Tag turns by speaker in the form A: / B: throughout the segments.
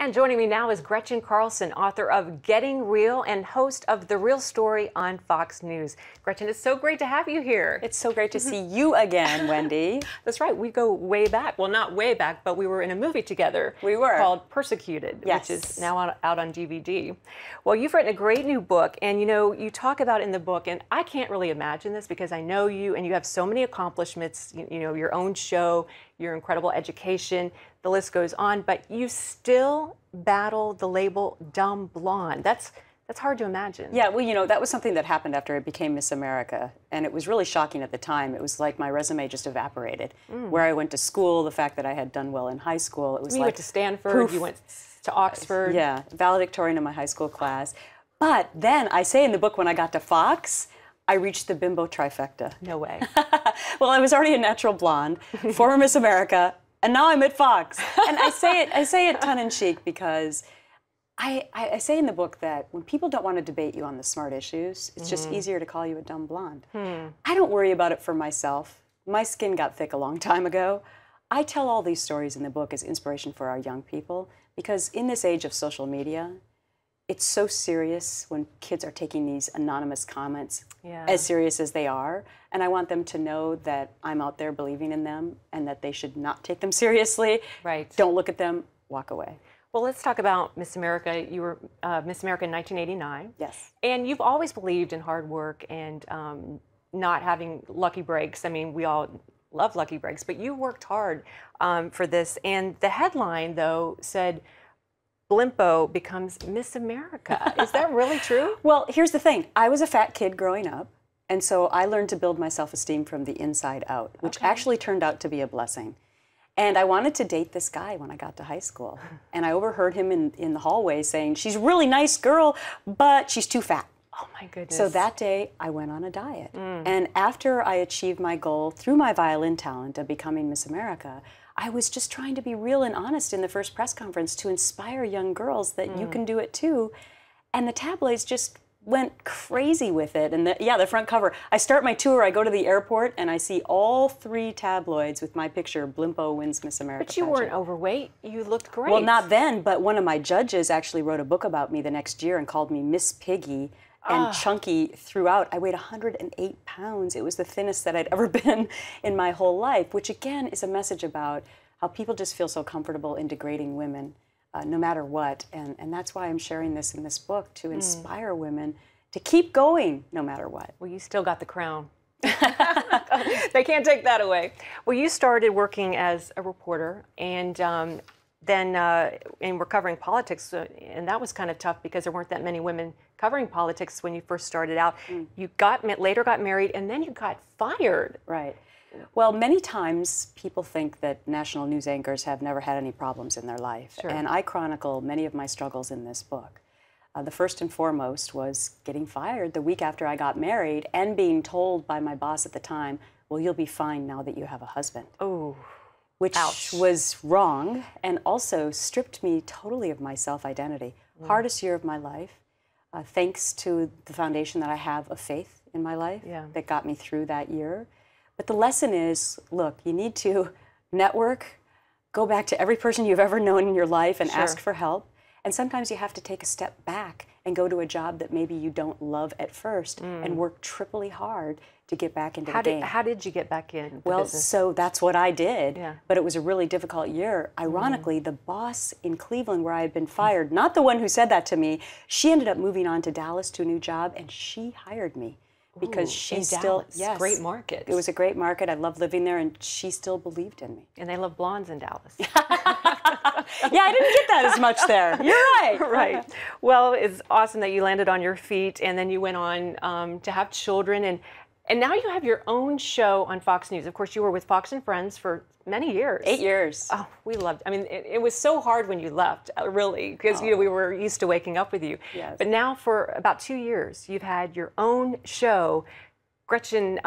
A: And joining me now is Gretchen Carlson, author of Getting Real and host of The Real Story on Fox News. Gretchen, it's so great to have you here.
B: It's so great to see you again, Wendy.
A: That's right. We go way back. Well, not way back, but we were in a movie together.
B: We were.
A: Called Persecuted,
B: yes.
A: which is now out on DVD. Well, you've written a great new book, and you talk about in the book, and I can't really imagine this because I know you, and you have so many accomplishments, your own show, your incredible education, the list goes on, but you still battle the label dumb blonde. That's hard to imagine.
B: Yeah, well, that was something that happened after I became Miss America, and it was really shocking at the time. It was like my resume just evaporated. Where I went to school, the fact that I had done well in high school, it was
A: you
B: like
A: went to Stanford,
B: proof.
A: You went to Oxford.
B: Yeah, valedictorian in my high school class. But then I say in the book, when I got to Fox, I reached the bimbo trifecta.
A: No way.
B: Well, I was already a natural blonde, former Miss America, and now I'm at Fox. And I say it tongue-in-cheek because I say in the book that when people don't want to debate you on the smart issues, it's just easier to call you a dumb blonde. I don't worry about it for myself. My skin got thick a long time ago. I tell all these stories in the book as inspiration for our young people because in this age of social media, it's so serious when kids are taking these anonymous comments as serious as they are. And I want them to know that I'm out there believing in them and that they should not take them seriously.
A: Right.
B: Don't look at them, walk away.
A: Well, let's talk about Miss America. You were Miss America in 1989.
B: Yes.
A: And you've always believed in hard work and not having lucky breaks. I mean, we all love lucky breaks, but you worked hard for this. And the headline, though, said, Blimpo becomes Miss America. Is that really true?
B: Well, here's the thing. I was a fat kid growing up, and so I learned to build my self-esteem from the inside out, which actually turned out to be a blessing. And I wanted to date this guy when I got to high school. And I overheard him in the hallway saying, she's a really nice girl, but she's too fat.
A: Oh my goodness.
B: So that day, I went on a diet. And after I achieved my goal through my violin talent of becoming Miss America, I was just trying to be real and honest in the first press conference to inspire young girls that you can do it too. And the tabloids just went crazy with it. And the front cover. I start my tour, I go to the airport, and I see all 3 tabloids with my picture, Blimpo wins Miss America
A: But you
B: pageant.
A: weren't overweight. You looked great.
B: Well, not then, but one of my judges actually wrote a book about me the next year and called me Miss Piggy. And chunky throughout. I weighed 108 pounds. It was the thinnest that I'd ever been in my whole life, which again is a message about how people just feel so comfortable in degrading women no matter what. And that's why I'm sharing this in this book, to inspire women to keep going no matter what.
A: Well, you still got the crown. They can't take that away. Well, you started working as a reporter, and then we're covering politics, and that was kind of tough because there weren't that many women covering politics when you first started out. You later got married, and then you got fired.
B: Right. Well, many times people think that national news anchors have never had any problems in their life.
A: Sure.
B: And I chronicle many of my struggles in this book. The first and foremost was getting fired the week after I got married and being told by my boss at the time, well, you'll be fine now that you have a husband.
A: Oh.
B: Which was wrong and also stripped me totally of my self-identity. Hardest year of my life, thanks to the foundation that I have of faith in my life that got me through that year. But the lesson is, look, you need to network, go back to every person you've ever known in your life and ask for help. And sometimes you have to take a step back and go to a job that maybe you don't love at first and work triply hard to get back into the game.
A: How did you get back in?
B: Well, so that's what I did,
A: Yeah.
B: but it was a really difficult year. Ironically, the boss in Cleveland where I had been fired, not the one who said that to me, she ended up moving on to Dallas to a new job, and she hired me. Because she still,
A: Dallas. Great market.
B: It was a great market. I loved living there, and she still believed in me.
A: And they love blondes in Dallas.
B: Yeah, I didn't get that as much there. You're right.
A: Right. Well, it's awesome that you landed on your feet, and then you went on to have children, and now you have your own show on Fox News. Of course, you were with Fox and Friends for many years.
B: 8 years.
A: Oh, we loved. I mean, it was so hard when you left, really, because we were used to waking up with you.
B: Yes.
A: But now, for about 2 years, you've had your own show. Gretchen,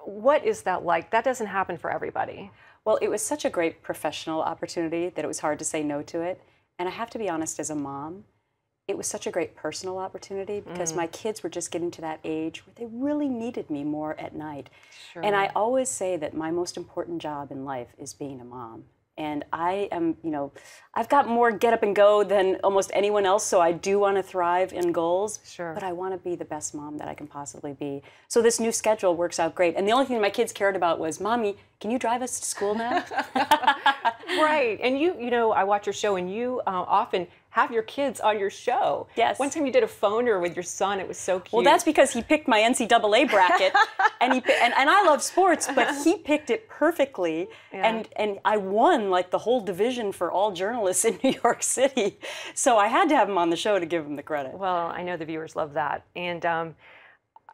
A: what is that like? That doesn't happen for everybody.
B: Well, it was such a great professional opportunity that it was hard to say no to it. And I have to be honest, as a mom, it was such a great personal opportunity because my kids were just getting to that age where they really needed me more at night.
A: Sure.
B: And I always say that my most important job in life is being a mom. And I am, I've got more get up and go than almost anyone else, so I do want to thrive in goals.
A: Sure.
B: But I want to be the best mom that I can possibly be. So this new schedule works out great. And the only thing my kids cared about was, Mommy, can you drive us to school now?
A: Right. And I watch your show, and you often have your kids on your show.
B: Yes.
A: One time you did a phoner with your son. It was so cute.
B: Well, that's because he picked my NCAA bracket, and I love sports, but he picked it perfectly,
A: Yeah.
B: and I won like the whole division for all journalists in New York City. So I had to have him on the show to give him the credit.
A: Well, I know the viewers love that. And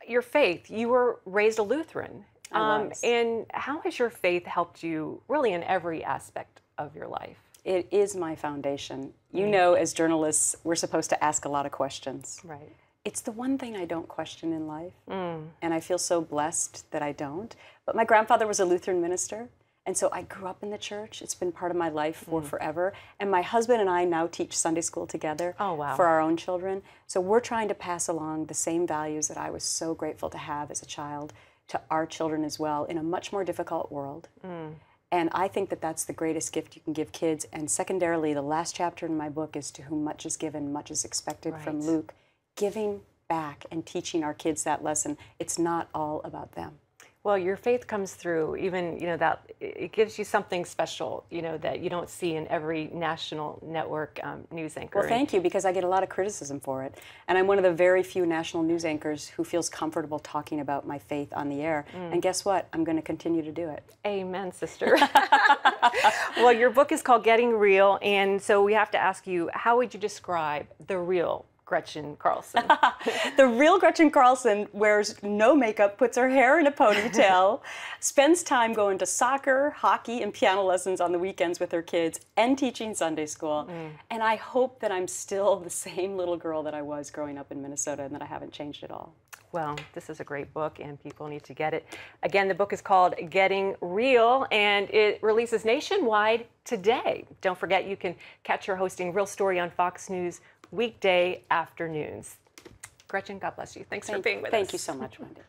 A: your faith, you were raised a Lutheran.
B: I was.
A: And how has your faith helped you really in every aspect of your life?
B: It is my foundation. You know, as journalists, we're supposed to ask a lot of questions.
A: Right.
B: It's the one thing I don't question in life, and I feel so blessed that I don't. But my grandfather was a Lutheran minister, and so I grew up in the church. It's been part of my life for forever. And my husband and I now teach Sunday school together
A: Oh, wow.
B: for our own children. So we're trying to pass along the same values that I was so grateful to have as a child to our children as well in a much more difficult world. And I think that that's the greatest gift you can give kids. And secondarily, the last chapter in my book is to whom much is given, much is expected from
A: Right.
B: Luke. Giving back and teaching our kids that lesson. It's not all about them.
A: Well, your faith comes through, even, that it gives you something special, that you don't see in every national network news anchor.
B: Well, thank you, because I get a lot of criticism for it. And I'm one of the very few national news anchors who feels comfortable talking about my faith on the air. And guess what? I'm going to continue to do it.
A: Amen, sister. Well, your book is called Getting Real, and so we have to ask you, how would you describe the real Gretchen Carlson?
B: The real Gretchen Carlson wears no makeup, puts her hair in a ponytail, spends time going to soccer, hockey, and piano lessons on the weekends with her kids, and teaching Sunday school. And I hope that I'm still the same little girl that I was growing up in Minnesota and that I haven't changed at all.
A: Well, this is a great book, and people need to get it. Again, the book is called Getting Real, and it releases nationwide today. Don't forget, you can catch her hosting Real Story on Fox News weekday afternoons. Gretchen, God bless you. Thanks for being with us.
B: Thank you so much, Wendy.